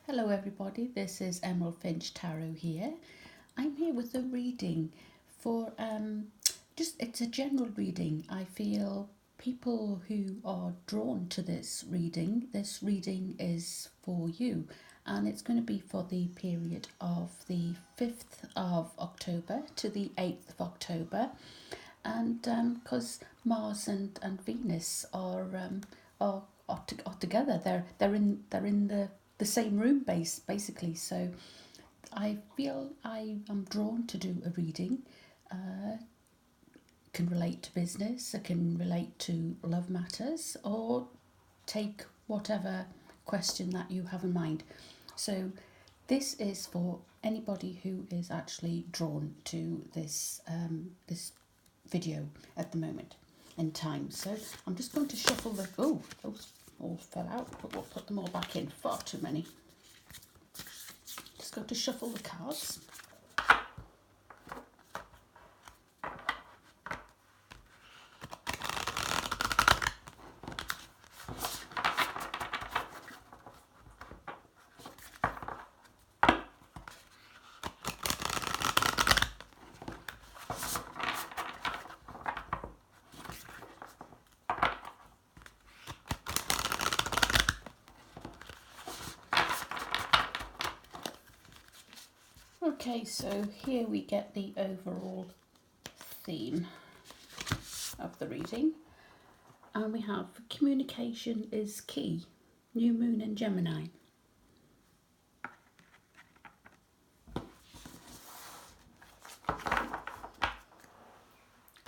Hello everybody, this is Emerald Finch Tarot here. I'm here with a reading for it's a general reading. I feel people who are drawn to this reading is for you, and it's going to be for the period of the 5th of October to the 8th of October. And because Mars and Venus are together, they're in the same room basically. So I feel I am drawn to do a reading. Can relate to business, it can relate to love matters, or take whatever question that you have in mind. So this is for anybody who is actually drawn to this video at the moment in time. So I'm just going to shuffle those all fell out, but we'll put them all back in. Far too many. Just going to shuffle the cards. Okay, so here we get the overall theme of the reading, and we have communication is key, new moon in Gemini.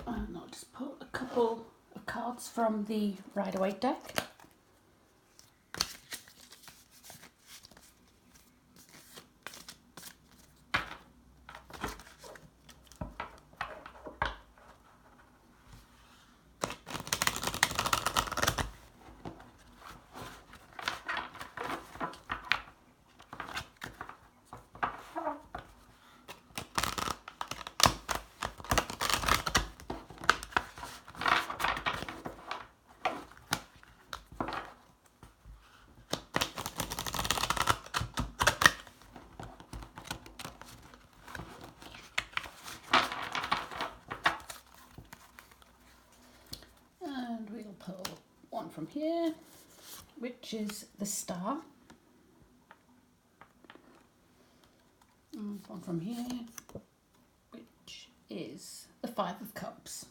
And I'll just pull a couple of cards from the Rider-Waite deck. And we'll pull one from here, which is the Star. And one from here, which is the Five of Cups.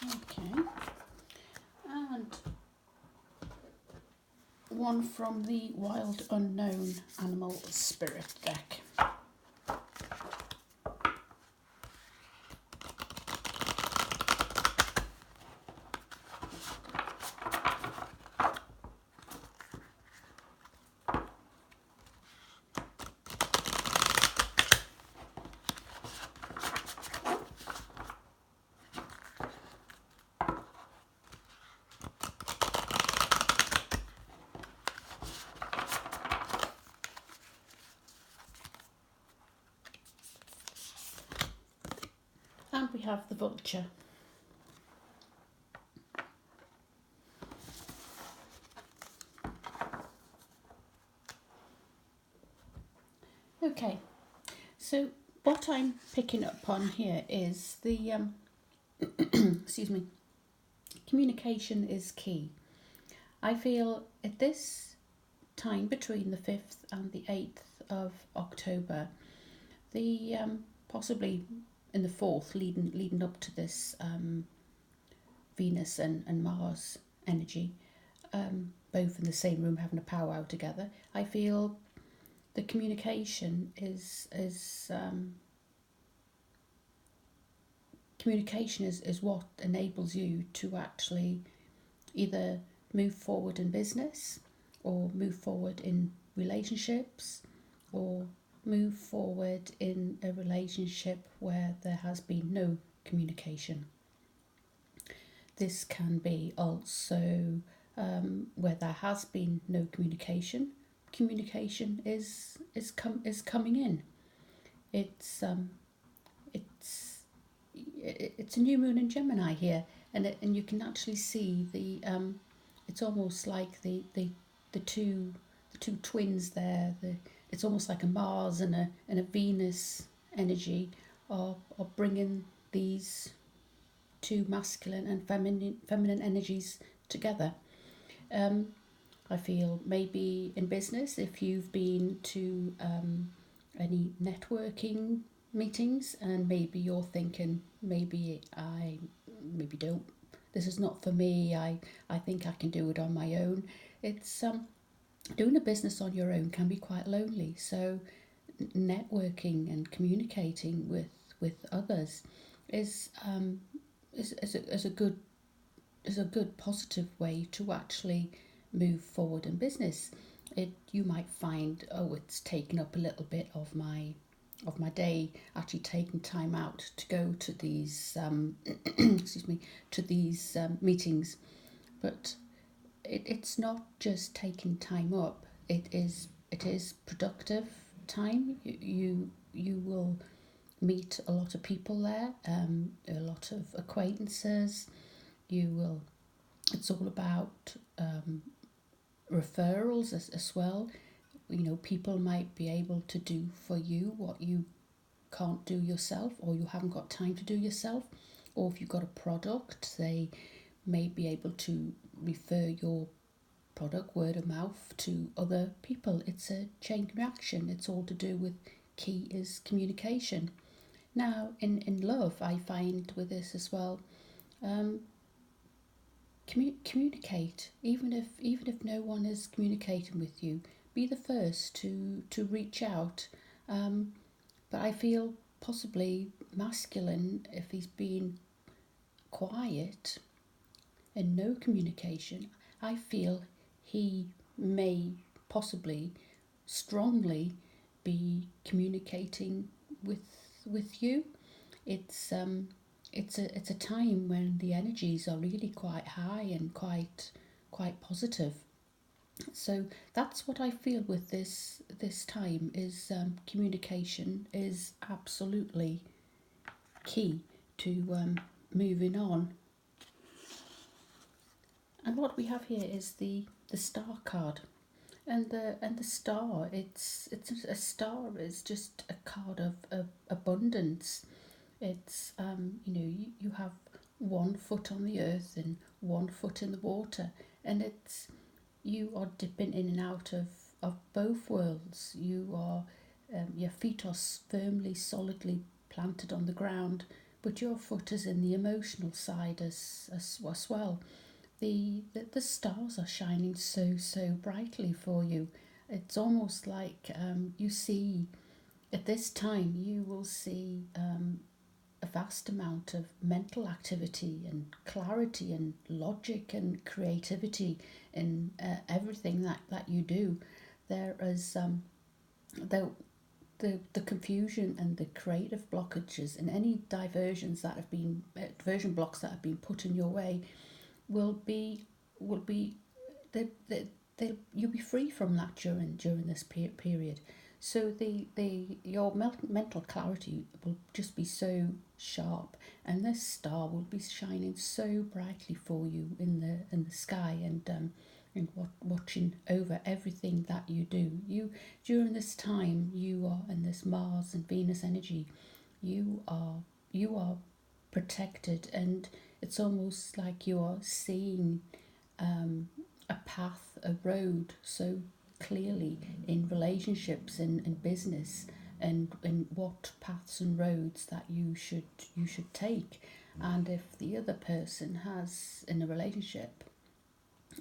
Okay. And one from the Wild Unknown Animal Spirit deck. And we have the Vulture. Okay, so what I'm picking up on here is the excuse me, communication is key. I feel at this time between the 5th and the 8th of October, the possibly in the 4th, leading up to this Venus and Mars energy, both in the same room having a powwow together, I feel the communication is what enables you to actually either move forward in business, or move forward in relationships, or move forward in a relationship where there has been no communication. This can be also where there has been no communication. Communication is coming in. It's a new moon in Gemini here, and you can actually see the it's almost like the two two twins there. It's almost like a Mars and a Venus energy are bringing these two masculine and feminine energies together. I feel maybe in business, if you've been to any networking meetings and maybe you're thinking, maybe don't, this is not for me, I think I can do it on my own. It's doing a business on your own can be quite lonely. So networking and communicating with others is a good positive way to actually move forward in business. You might find, oh, it's taken up a little bit of my day, actually taking time out to go to these excuse me, to these meetings. But it's not just taking time up. It is productive time. You will meet a lot of people there, a lot of acquaintances. You will. It's all about referrals as well. People might be able to do for you what you can't do yourself, or you haven't got time to do yourself. Or if you've got a product, they may be able to refer your product word of mouth to other people. It's a chain reaction. It's all to do with key is communication. Now, in love, I find with this as well, communicate. Even if no one is communicating with you, be the first to reach out. But I feel possibly masculine, if he's being quiet and no communication, I feel he may possibly strongly be communicating with you. It's a time when the energies are really quite high and quite positive. So that's what I feel with this time is communication is absolutely key to moving on. And what we have here is the star card. And the star, it's a star is just a card of abundance. It's you have 1 foot on the earth and 1 foot in the water, and you are dipping in and out of both worlds. Your feet are firmly, solidly planted on the ground, but your foot is in the emotional side as well. The stars are shining so brightly for you. It's almost like you see at this time you will see a vast amount of mental activity and clarity and logic and creativity in everything that you do. There is the confusion and the creative blockages and any diversions that have been diversion blocks that have been put in your way will be you'll be free from that during this period. So your mental clarity will just be so sharp, and this star will be shining so brightly for you in the sky, and watching over everything that you do. During this time, you are in this Mars and Venus energy. You are protected, and it's almost like you are seeing a path, a road so clearly in relationships and business, and what paths and roads that you should take. And if the other person has in a relationship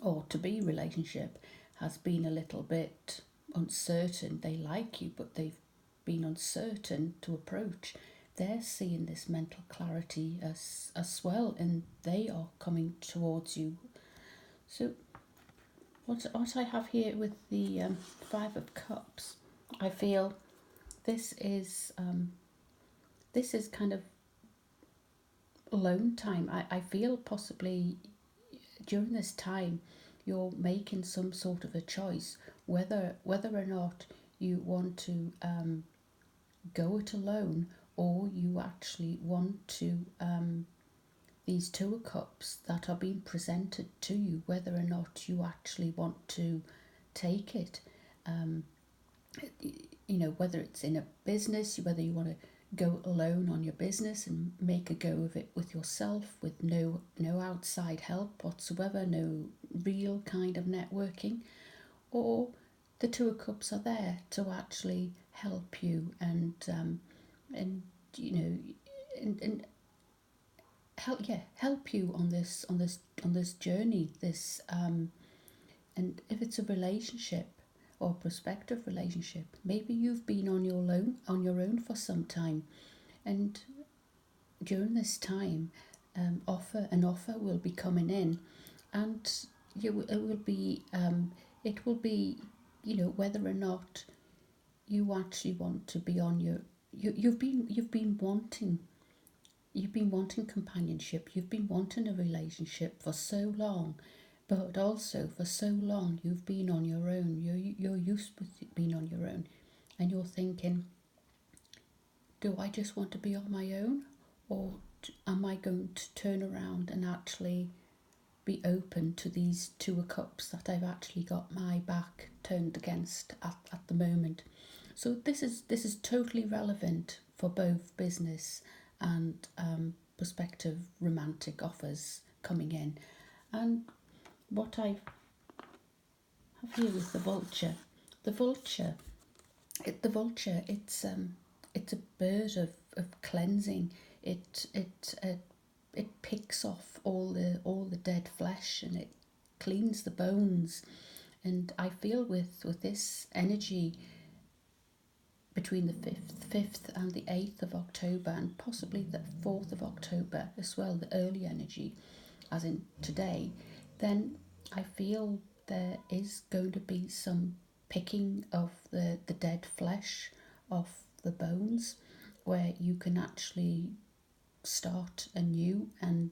or to be relationship has been a little bit uncertain, they like you but they've been uncertain to approach, they're seeing this mental clarity as well, and they are coming towards you. So what I have here with the Five of Cups, I feel this is kind of alone time. I feel possibly during this time you're making some sort of a choice whether or not you want to go it alone, or you actually want to these Two of Cups that are being presented to you, whether or not you actually want to take it. whether it's in a business, whether you want to go alone on your business and make a go of it with yourself, with no outside help whatsoever, no real kind of networking, or the Two of Cups are there to actually help you and help you on this journey, and if it's a relationship or prospective relationship, maybe you've been on your own for some time, and during this time, an offer will be coming in, and it will be whether or not you actually want to be on your you've been wanting companionship, you've been wanting a relationship for so long, but also for so long you've been on your own. You're used to being on your own, and you're thinking, do I just want to be on my own, or am I going to turn around and actually be open to these Two of Cups that I've actually got my back turned against at the moment? So this is totally relevant for both business and prospective romantic offers coming in. And what I have here is the vulture. The vulture, it's a bird of cleansing. It picks off all the dead flesh, and it cleans the bones. And I feel with this energy, between the 5th and the 8th of October, and possibly the 4th of October as well, the early energy, as in today, then I feel there is going to be some picking of the dead flesh off the bones, where you can actually start anew and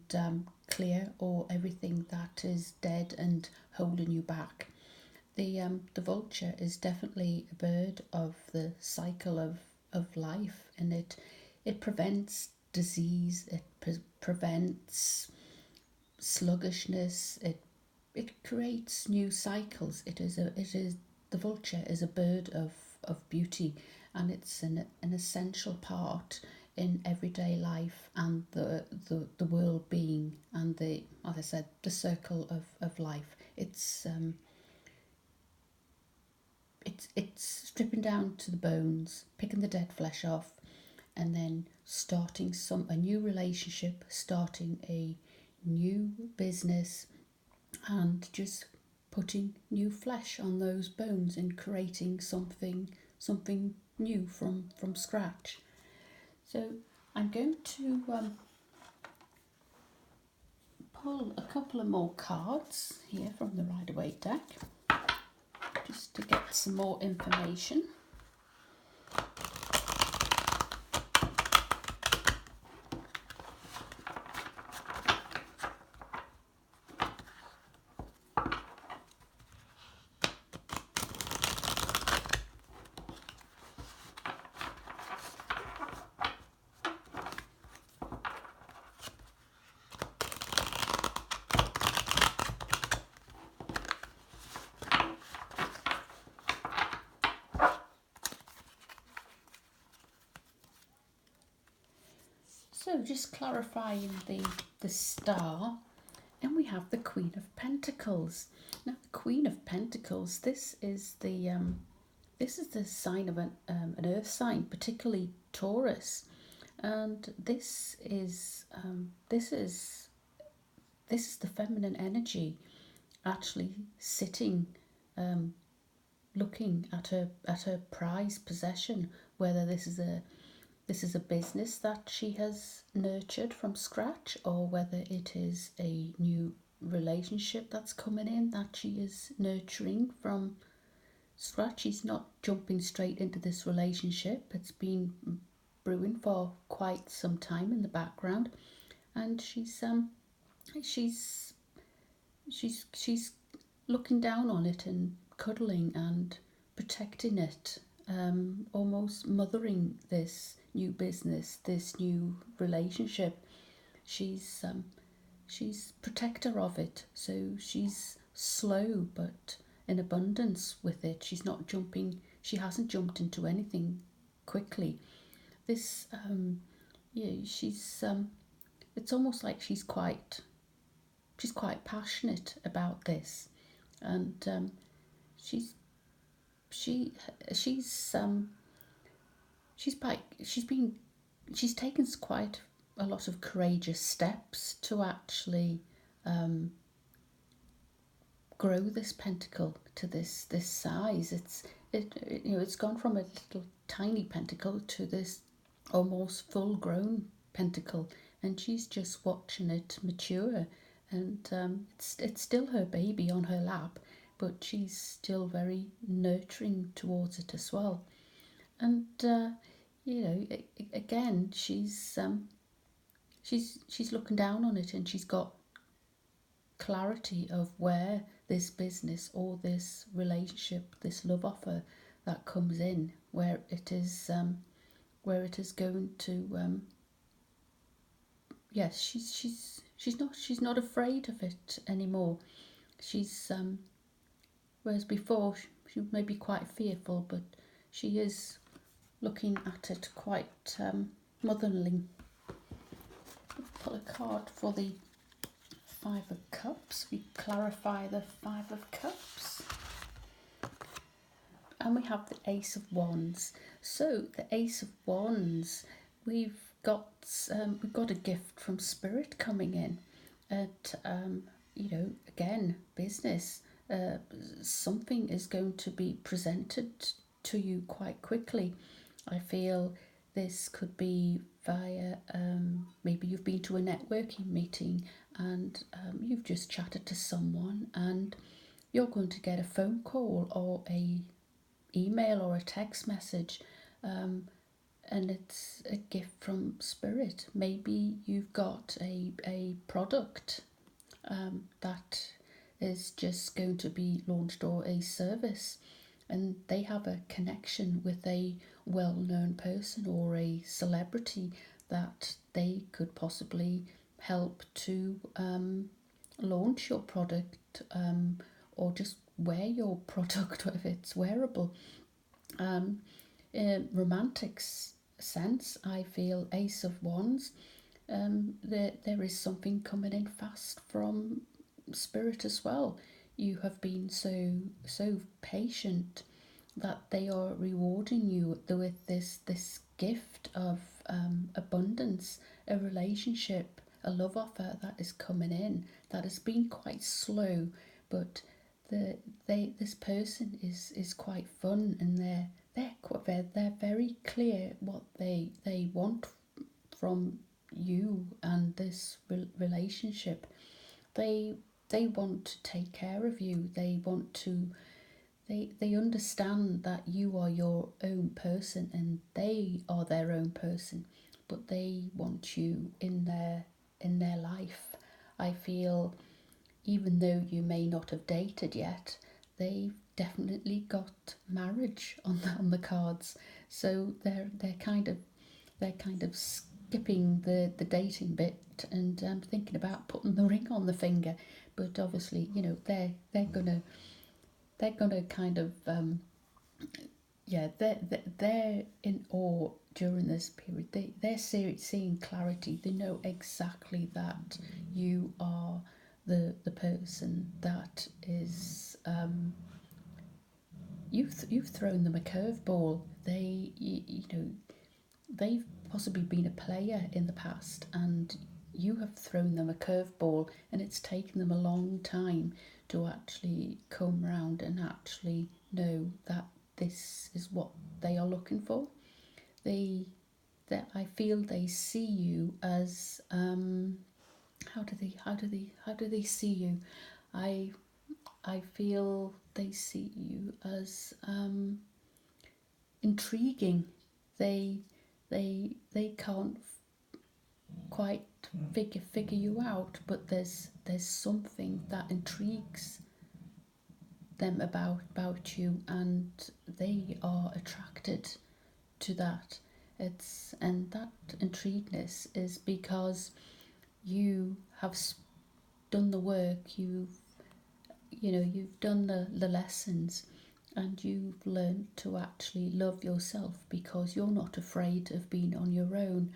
clear or everything that is dead and holding you back. The vulture is definitely a bird of the cycle of life, and it prevents disease, it prevents sluggishness, it creates new cycles. The vulture is a bird of beauty, and it's an essential part in everyday life and the world being, and as I said, the circle of life. It's stripping down to the bones, picking the dead flesh off, and then starting a new relationship, starting a new business, and just putting new flesh on those bones and creating something new from scratch. So I'm going to pull a couple of more cards here from the Rider-Waite deck, just to get some more information. So just clarifying the star, and we have the Queen of Pentacles. Now, the Queen of Pentacles, this is the sign of an earth sign, particularly Taurus, and this is the feminine energy actually sitting, looking at her prized possession, whether this is a business that she has nurtured from scratch, or whether it is a new relationship that's coming in that she is nurturing from scratch. She's not jumping straight into this relationship. It's been brewing for quite some time in the background, and she's looking down on it and cuddling and protecting it, almost mothering this new business, this new relationship. She's protector of it, so she's slow but in abundance with it. She's not jumping. She hasn't jumped into anything quickly. This, yeah, she's. It's almost like she's quite passionate about this, and she's she she's been she's taken quite a lot of courageous steps to actually grow this pentacle to this size. It's gone from a little tiny pentacle to this almost full grown pentacle, and she's just watching it mature. And it's still her baby on her lap, but she's still very nurturing towards it as well. And again, she's looking down on it, and she's got clarity of where this business or this relationship, this love offer that comes in, where it is going to. Yes, she's not afraid of it anymore. She's whereas before she may be quite fearful, but she is looking at it quite motherly. Pull a card for the Five of Cups. We clarify the Five of Cups. And we have the Ace of Wands. So the Ace of Wands, we've got a gift from Spirit coming in. At again, business. Something is going to be presented to you quite quickly. I feel this could be via maybe you've been to a networking meeting, and you've just chatted to someone, and you're going to get a phone call or a email or a text message, and it's a gift from Spirit. Maybe you've got a product that is just going to be launched, or a service, and they have a connection with a well-known person or a celebrity that they could possibly help to launch your product, or just wear your product if it's wearable. In romantic sense, I feel Ace of Wands. There is something coming in fast from Spirit as well. You have been so patient that they are rewarding you with this gift of abundance, a relationship, a love offer that is coming in, that has been quite slow, but this person is quite fun, and they're very clear what they want from you and this relationship. They want to take care of you. They understand that you are your own person and they are their own person, but they want you in their life. I feel, even though you may not have dated yet, they've definitely got marriage on the cards. So they're kind of skipping the dating bit, and thinking about putting the ring on the finger. But obviously, they're gonna kind of yeah, they're in awe during this period. They're seeing clarity. They know exactly that you are the person that is you've thrown them a curveball. They've possibly been a player in the past, and you have thrown them a curveball, and it's taken them a long time to actually come round and actually know that this is what they are looking for. They that I feel they see you as how do they see you? I I feel they see you as intriguing. They they can't quite figure you out, but there's something that intrigues them about you, and they are attracted to that. And that intrigueness is because you have done the work. you've done the lessons, and you've learned to actually love yourself because you're not afraid of being on your own.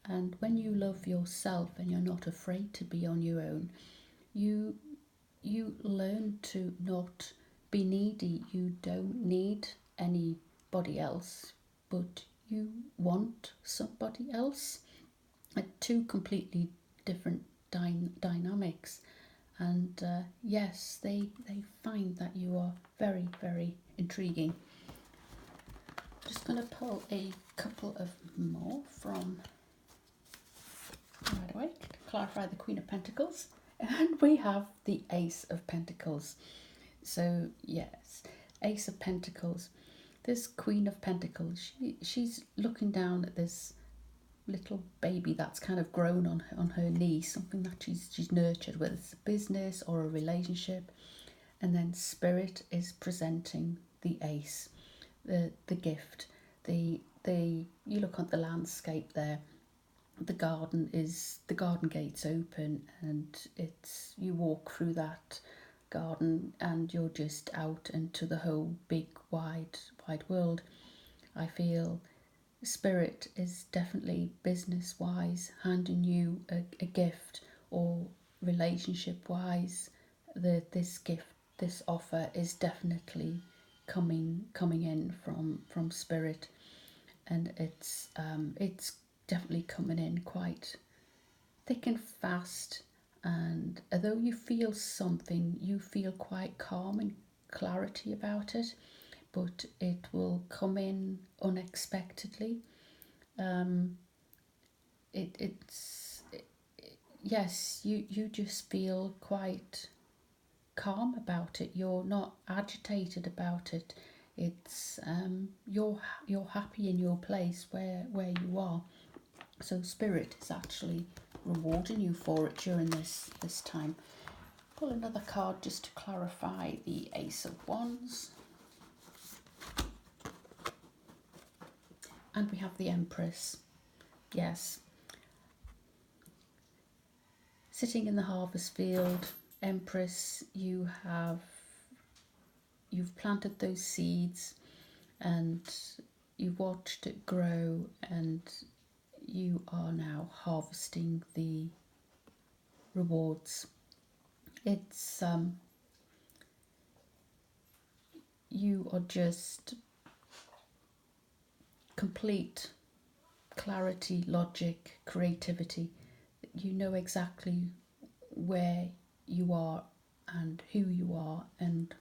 And when you love yourself and you're not afraid to be on your own, you you learn to not be needy. You don't need anybody else, but you want somebody else. Two completely different dynamics. And yes, they find that you are very, very intriguing. Just going to pull a couple of more from right away to clarify the Queen of Pentacles. And we have the Ace of Pentacles. So yes, Ace of Pentacles. This Queen of Pentacles, she's looking down at this little baby that's kind of grown on her knee, something that she's nurtured, whether it's a business or a relationship. And then Spirit is presenting the Ace, the gift, the you look at the landscape there. The garden gate's open, and it's you walk through that garden and you're just out into the whole big wide world. I feel Spirit is definitely business wise handing you a gift, or relationship wise this gift, this offer is definitely coming in from Spirit. And it's definitely coming in quite thick and fast. And although you feel something, you feel quite calm and clarity about it, but it will come in unexpectedly. um yes, you just feel quite calm about it. You're not agitated about it. It's you're happy in your place where you are. So Spirit is actually rewarding you for it during this time. Pull another card just to clarify the Ace of Wands. And we have the Empress. Yes. Sitting in the harvest field, Empress, you've planted those seeds and you've watched it grow, and you are now harvesting the rewards. It's you are just complete clarity, logic, creativity. You know exactly where you are and who you are and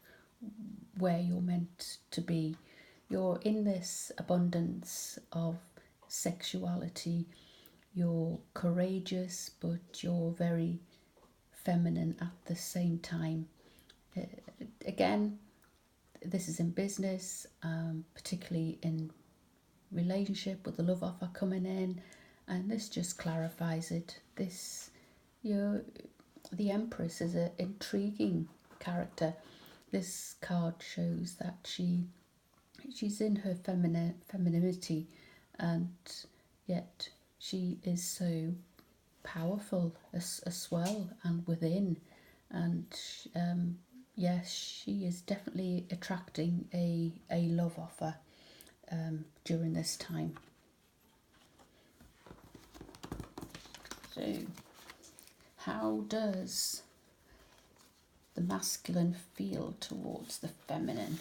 where you're meant to be. You're in this abundance of sexuality. You're courageous, but you're very feminine at the same time. Again, this is in business, particularly in relationship with the love offer coming in, and this just clarifies it. The Empress is an intriguing character. This card shows that she's in her femininity, and yet she is so powerful as well and within. And yes, she is definitely attracting a love offer during this time. So how does the masculine feel towards the feminine?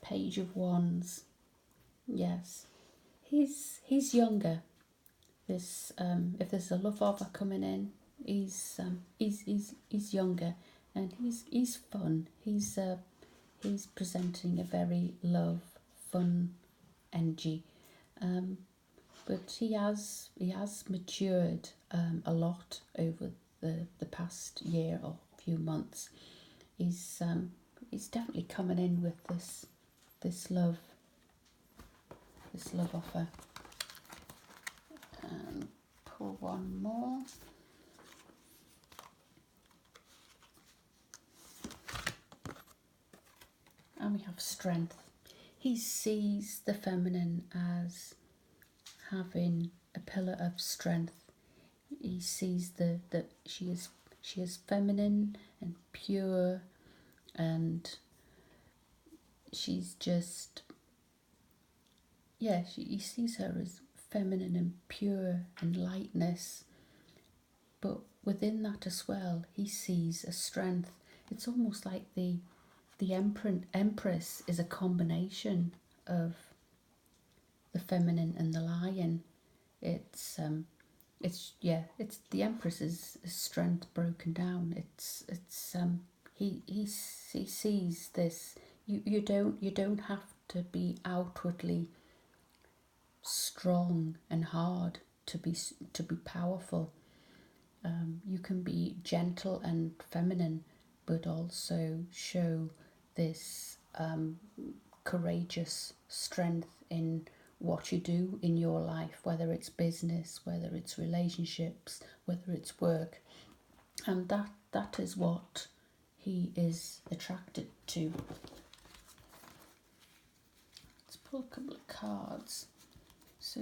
Page of Wands. Yes, he's younger. This if there's a love offer coming in, he's younger, and he's fun. He's presenting a very fun energy, but he has matured a lot over the past year or few months. He's definitely coming in with this love offer. And pull one more. And we have Strength. He sees the feminine as having a pillar of strength. He sees that she is She is feminine and pure, and she's just, he sees her as feminine and pure and lightness, but within that as well, he sees a strength. It's almost like the Empress is a combination of the feminine and the lion. It's it's the Empress's strength broken down. He sees this. You don't have to be outwardly strong and hard to be powerful. You can be gentle and feminine, but also show this courageous strength in what you do in your life, whether it's business, whether it's relationships, whether it's work. And that is what he is attracted to. Let's pull a couple of cards. So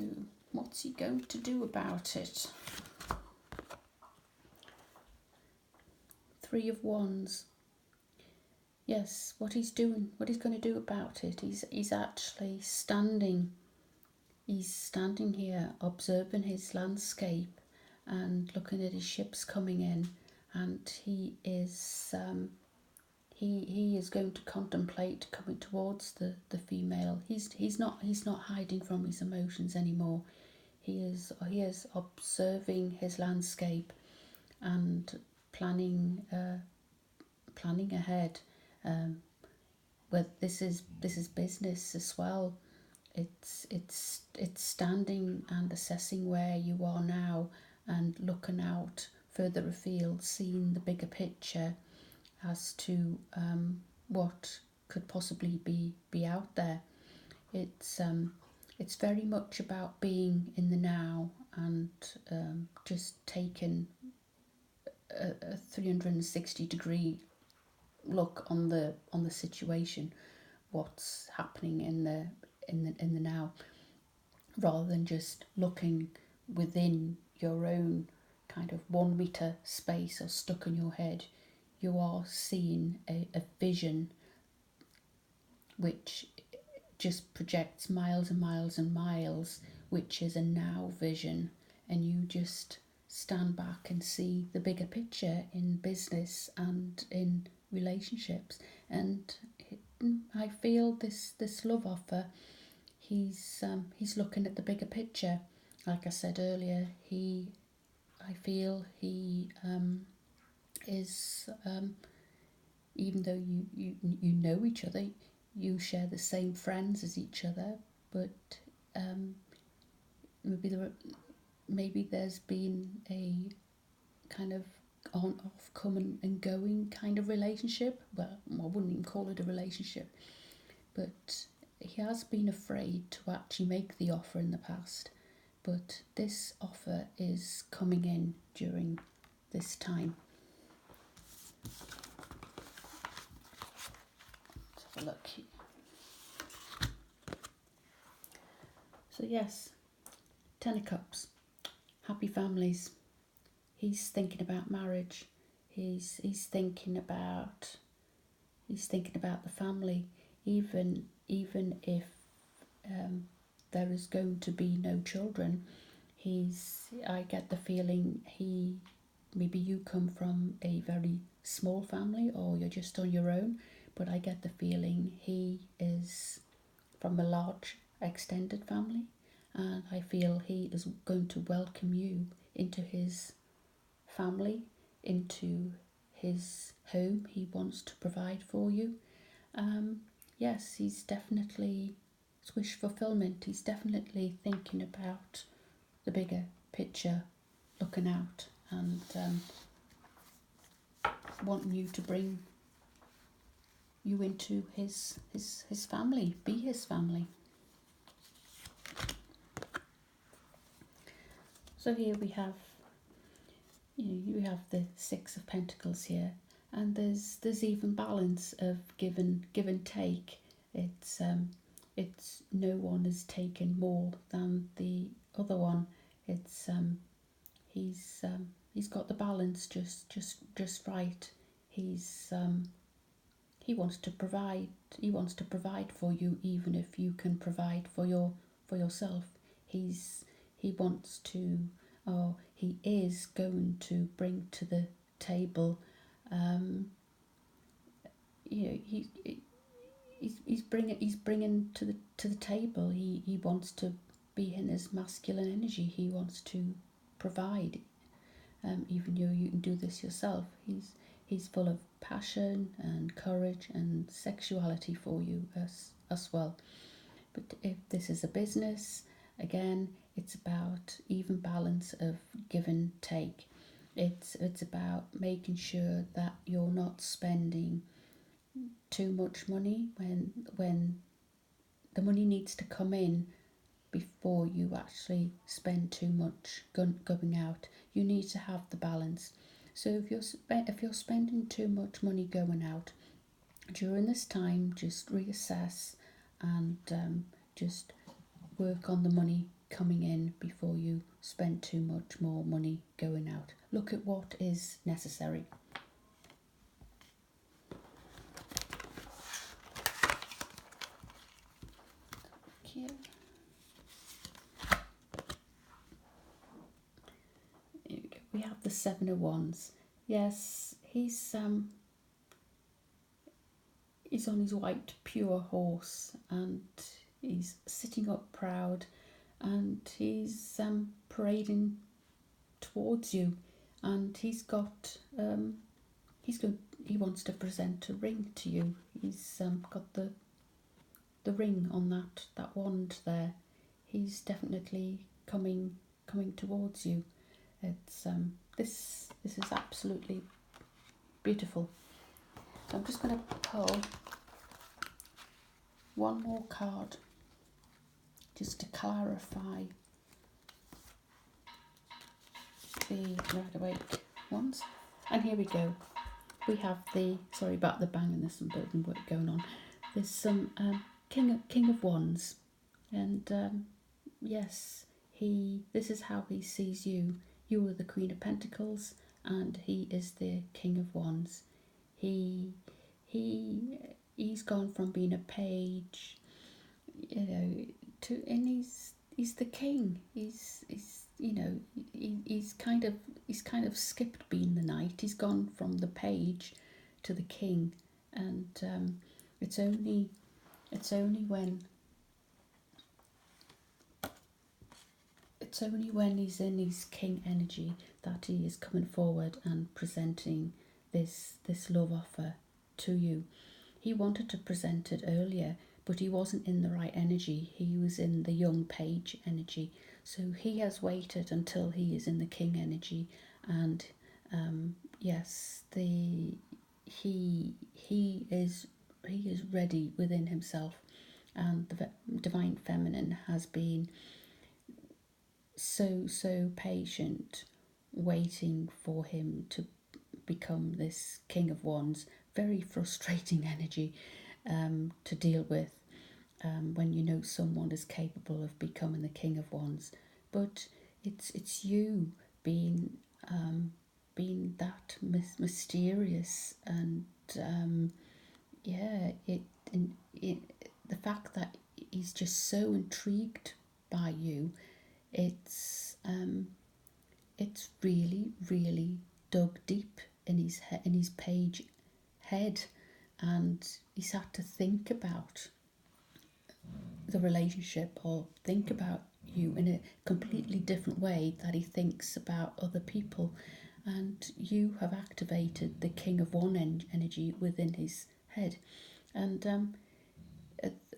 what's he going to do about it? Three of Wands. Yes, what he's doing, what he's going to do about it, he's actually standing. He's standing here observing his landscape and looking at his ships coming in, and he is going to contemplate coming towards the female. He's not hiding from his emotions anymore. He is observing his landscape and planning ahead. But this is business as well. It's standing and assessing where you are now and looking out further afield, seeing the bigger picture as to what could possibly be out there. It's very much about being in the now and just taking a 360-degree look on the situation, what's happening in the now, rather than just looking within your own kind of 1 meter space or stuck in your head. You are seeing a vision which just projects miles and miles and miles, which is a now vision, and you just stand back and see the bigger picture in business and in relationships. And I feel this love offer, he's looking at the bigger picture. Like I said earlier, I feel he is, even though you know each other, you share the same friends as each other, but maybe there's been a kind of on off coming and going kind of relationship. Well, I wouldn't even call it a relationship, but he has been afraid to actually make the offer in the past, but this offer is coming in during this time. Let's have a look here. So yes, 10 of Cups, happy families. He's thinking about marriage. He's thinking about the family, even if there is going to be no children. I get the feeling maybe you come from a very small family or you're just on your own, but I get the feeling he is from a large extended family, and I feel he is going to welcome you into his family, into his home he wants to provide for you. Yes, it's wish fulfillment. He's definitely thinking about the bigger picture, looking out, and wanting you to bring you into his family, be his family. So here we have, you have the Six of Pentacles here, and there's even balance of give and take. It's no one has taken more than the other one. It's He's got the balance just right. He's he wants to provide. He wants to provide for you, even if you can provide for yourself. He's he wants to, or he is going to bring to the table. Um, you know, he's bringing to the table. He wants to be in his masculine energy. He wants to provide. Even though you can do this yourself, he's full of passion and courage and sexuality for you as well. But if this is a business, again, it's about even balance of give and take. It's about making sure that you're not spending too much money when the money needs to come in before you actually spend too much going out. You need to have the balance. So if you're spending too much money going out during this time, just reassess and just work on the money coming in before you spend too much more money going out. Look at what is necessary. Here we have the Seven of Wands. Yes, he's on his white pure horse, and he's sitting up proud, and he's parading towards you, and he wants to present a ring to you. He's got the ring on that wand there. He's definitely coming towards you. It's this is absolutely beautiful. So I'm just going to pull one more card just to clarify the Rider Waite ones. And here we go. We have the, sorry about the banging, there's some building work going on. There's some King of Wands, and yes, this is how he sees you. You are the Queen of Pentacles, and he is the King of Wands. He's gone from being a page, and he's the king. He's kind of skipped being the knight. He's gone from the page to the king, and it's only when he's in his king energy that he is coming forward and presenting this love offer to you. He wanted to present it earlier, but he wasn't in the right energy. He was in the young page energy. So he has waited until he is in the king energy, and yes, he is ready within himself, and the divine feminine has been so patient, waiting for him to become this King of Wands. Very frustrating energy to deal with when you know someone is capable of becoming the King of Wands. But it's you being that mysterious, and the fact that he's just so intrigued by you. It's really dug deep in his page head, and he's had to think about the relationship, or think about you in a completely different way that he thinks about other people. And you have activated the King of One energy within his head, and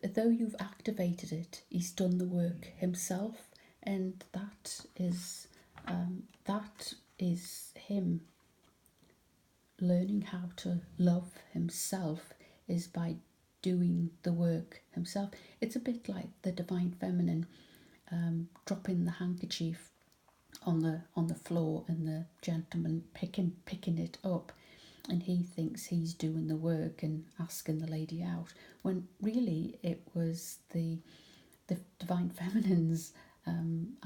though you've activated it, he's done the work himself, and that is him learning how to love himself, is by doing the work himself. It's a bit like the divine feminine dropping the handkerchief on the floor, and the gentleman picking it up, and he thinks he's doing the work and asking the lady out, when really it was the divine feminine's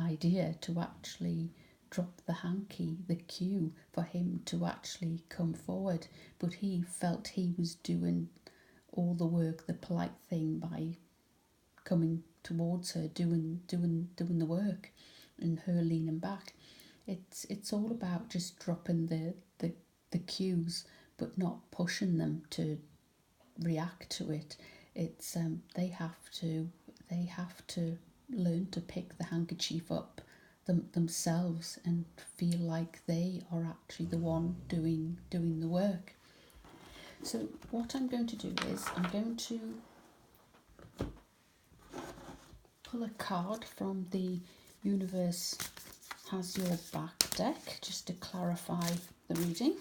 idea to actually drop the hanky, the cue for him to actually come forward, but he felt he was doing all the work, the polite thing, by coming towards her, doing the work, and her leaning back. It's all about just dropping the cues, but not pushing them to react to it. It's they have to learn to pick the handkerchief up themselves and feel like they are actually the one doing the work. So what I'm going to do is I'm going to pull a card from the Universe Has Your Back deck, just to clarify the reading.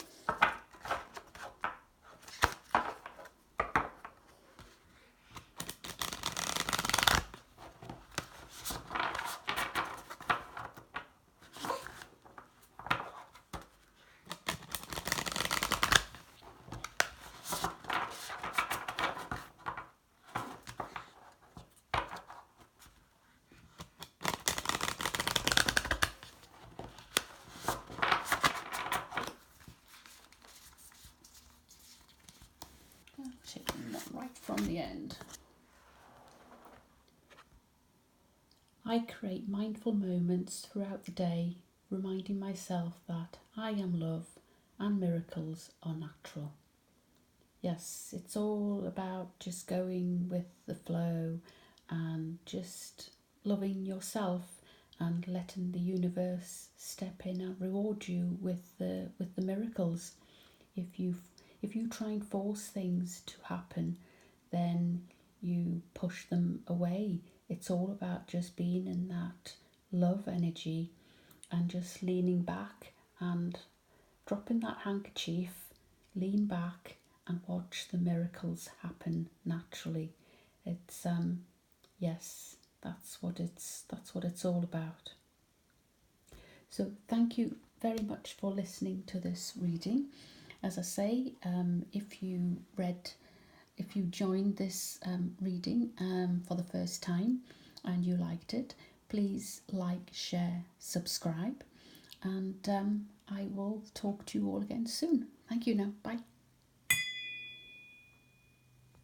Taking that right from the end. I create mindful moments throughout the day, reminding myself that I am love and miracles are natural. Yes, it's all about just going with the flow and just loving yourself and letting the universe step in and reward you with the miracles. If you try and force things to happen, then you push them away. It's all about just being in that love energy and just leaning back and dropping that handkerchief, lean back and watch the miracles happen naturally. It's yes, that's what it's all about. So thank you very much for listening to this reading. As I say, if you joined this reading for the first time and you liked it, please like, share, subscribe, and I will talk to you all again soon. Thank you now. Bye.